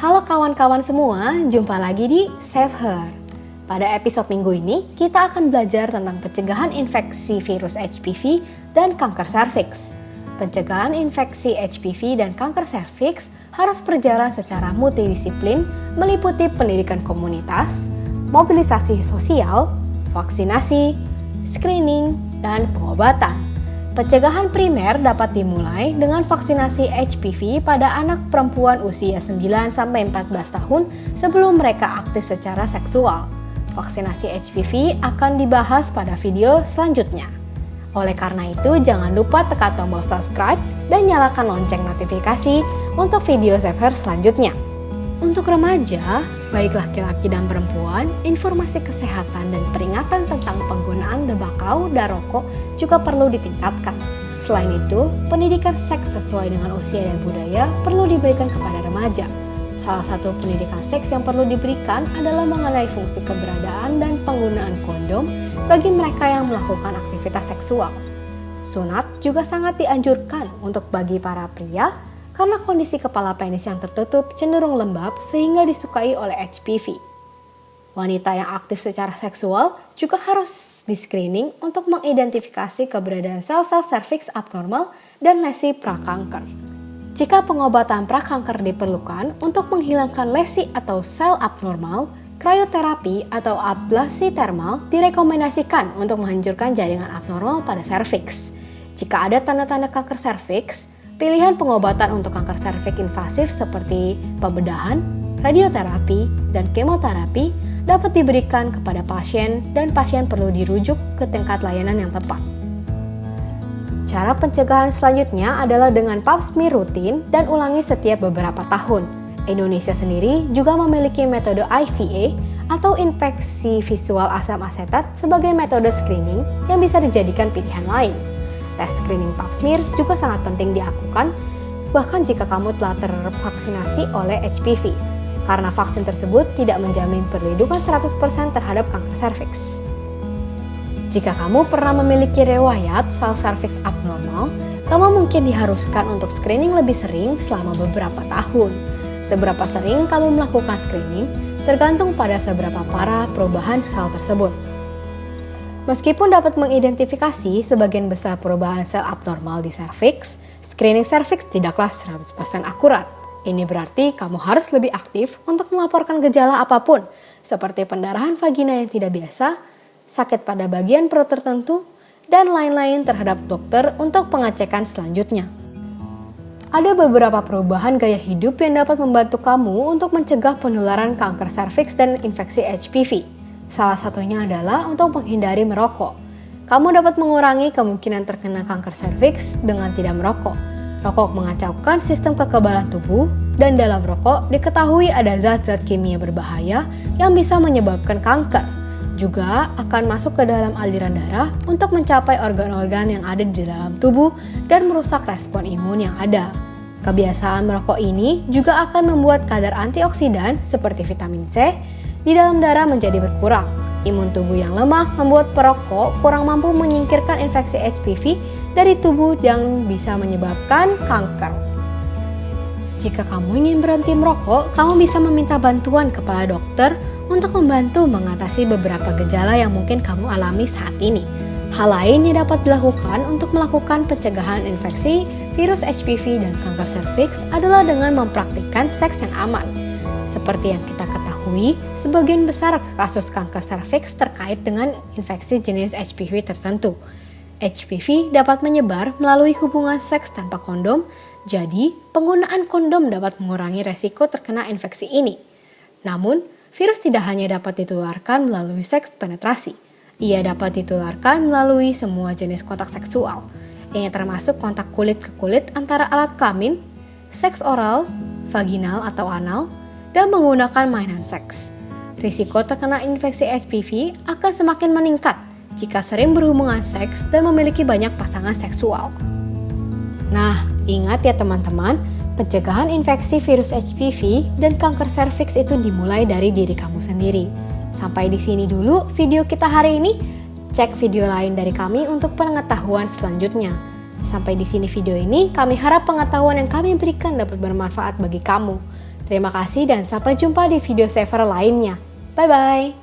Halo kawan-kawan semua, jumpa lagi di Save Her. Pada episode minggu ini, kita akan belajar tentang pencegahan infeksi virus HPV dan kanker serviks. Pencegahan infeksi HPV dan kanker serviks harus berjalan secara multidisiplin, meliputi pendidikan komunitas, mobilisasi sosial, vaksinasi, screening, dan pengobatan. Pencegahan primer dapat dimulai dengan vaksinasi HPV pada anak perempuan usia 9-14 tahun sebelum mereka aktif secara seksual. Vaksinasi HPV akan dibahas pada video selanjutnya. Oleh karena itu, jangan lupa tekan tombol subscribe dan nyalakan lonceng notifikasi untuk video Save Her selanjutnya. Untuk remaja, baik laki-laki dan perempuan, informasi kesehatan dan peringatan tentang penggunaan tembakau dan rokok juga perlu ditingkatkan. Selain itu, pendidikan seks sesuai dengan usia dan budaya perlu diberikan kepada remaja. Salah satu pendidikan seks yang perlu diberikan adalah mengenai fungsi keberadaan dan penggunaan kondom bagi mereka yang melakukan aktivitas seksual. Sunat juga sangat dianjurkan untuk bagi para pria, karena kondisi kepala penis yang tertutup cenderung lembab sehingga disukai oleh HPV. Wanita yang aktif secara seksual juga harus di-screening untuk mengidentifikasi keberadaan sel-sel serviks abnormal dan lesi prakanker. Jika pengobatan prakanker diperlukan untuk menghilangkan lesi atau sel abnormal, krioterapi atau ablasi termal direkomendasikan untuk menghancurkan jaringan abnormal pada serviks. Jika ada tanda-tanda kanker serviks, pilihan pengobatan untuk kanker serviks invasif seperti pembedahan, radioterapi, dan kemoterapi dapat diberikan kepada pasien dan pasien perlu dirujuk ke tingkat layanan yang tepat. Cara pencegahan selanjutnya adalah dengan pap smear rutin dan ulangi setiap beberapa tahun. Indonesia sendiri juga memiliki metode IVA atau infeksi visual asam asetat sebagai metode screening yang bisa dijadikan pilihan lain. Tes screening pap smear juga sangat penting dilakukan, bahkan jika kamu telah tervaksinasi oleh HPV, karena vaksin tersebut tidak menjamin perlindungan 100% terhadap kanker serviks. Jika kamu pernah memiliki riwayat sel serviks abnormal, kamu mungkin diharuskan untuk screening lebih sering selama beberapa tahun. Seberapa sering kamu melakukan screening tergantung pada seberapa parah perubahan sel tersebut. Meskipun dapat mengidentifikasi sebagian besar perubahan sel abnormal di serviks, screening serviks tidaklah 100% akurat. Ini berarti kamu harus lebih aktif untuk melaporkan gejala apapun, seperti pendarahan vagina yang tidak biasa, sakit pada bagian perut tertentu, dan lain-lain terhadap dokter untuk pengecekan selanjutnya. Ada beberapa perubahan gaya hidup yang dapat membantu kamu untuk mencegah penularan kanker serviks dan infeksi HPV. Salah satunya adalah untuk menghindari merokok. Kamu dapat mengurangi kemungkinan terkena kanker serviks dengan tidak merokok. Rokok mengacaukan sistem kekebalan tubuh, dan dalam rokok diketahui ada zat-zat kimia berbahaya yang bisa menyebabkan kanker. Juga akan masuk ke dalam aliran darah untuk mencapai organ-organ yang ada di dalam tubuh dan merusak respon imun yang ada. Kebiasaan merokok ini juga akan membuat kadar antioksidan seperti vitamin C di dalam darah menjadi berkurang. Imun tubuh yang lemah membuat perokok kurang mampu menyingkirkan infeksi HPV dari tubuh yang bisa menyebabkan kanker. Jika kamu ingin berhenti merokok, kamu bisa meminta bantuan kepada dokter untuk membantu mengatasi beberapa gejala yang mungkin kamu alami saat ini. Hal lain yang dapat dilakukan untuk melakukan pencegahan infeksi virus HPV dan kanker serviks adalah dengan mempraktikkan seks yang aman. Seperti yang kita ketahui, sebagian besar kasus kanker serviks terkait dengan infeksi jenis HPV tertentu. HPV dapat menyebar melalui hubungan seks tanpa kondom, jadi penggunaan kondom dapat mengurangi resiko terkena infeksi ini. Namun, virus tidak hanya dapat ditularkan melalui seks penetrasi, ia dapat ditularkan melalui semua jenis kontak seksual. Ini termasuk kontak kulit ke kulit antara alat kelamin, seks oral, vaginal atau anal, dan menggunakan mainan seks. Risiko terkena infeksi HPV akan semakin meningkat jika sering berhubungan seks dan memiliki banyak pasangan seksual. Nah, ingat ya teman-teman, pencegahan infeksi virus HPV dan kanker serviks itu dimulai dari diri kamu sendiri. Sampai di sini dulu video kita hari ini. Cek video lain dari kami untuk pengetahuan selanjutnya. Sampai di sini video ini, kami harap pengetahuan yang kami berikan dapat bermanfaat bagi kamu. Terima kasih dan sampai jumpa di video saver lainnya. Bye-bye.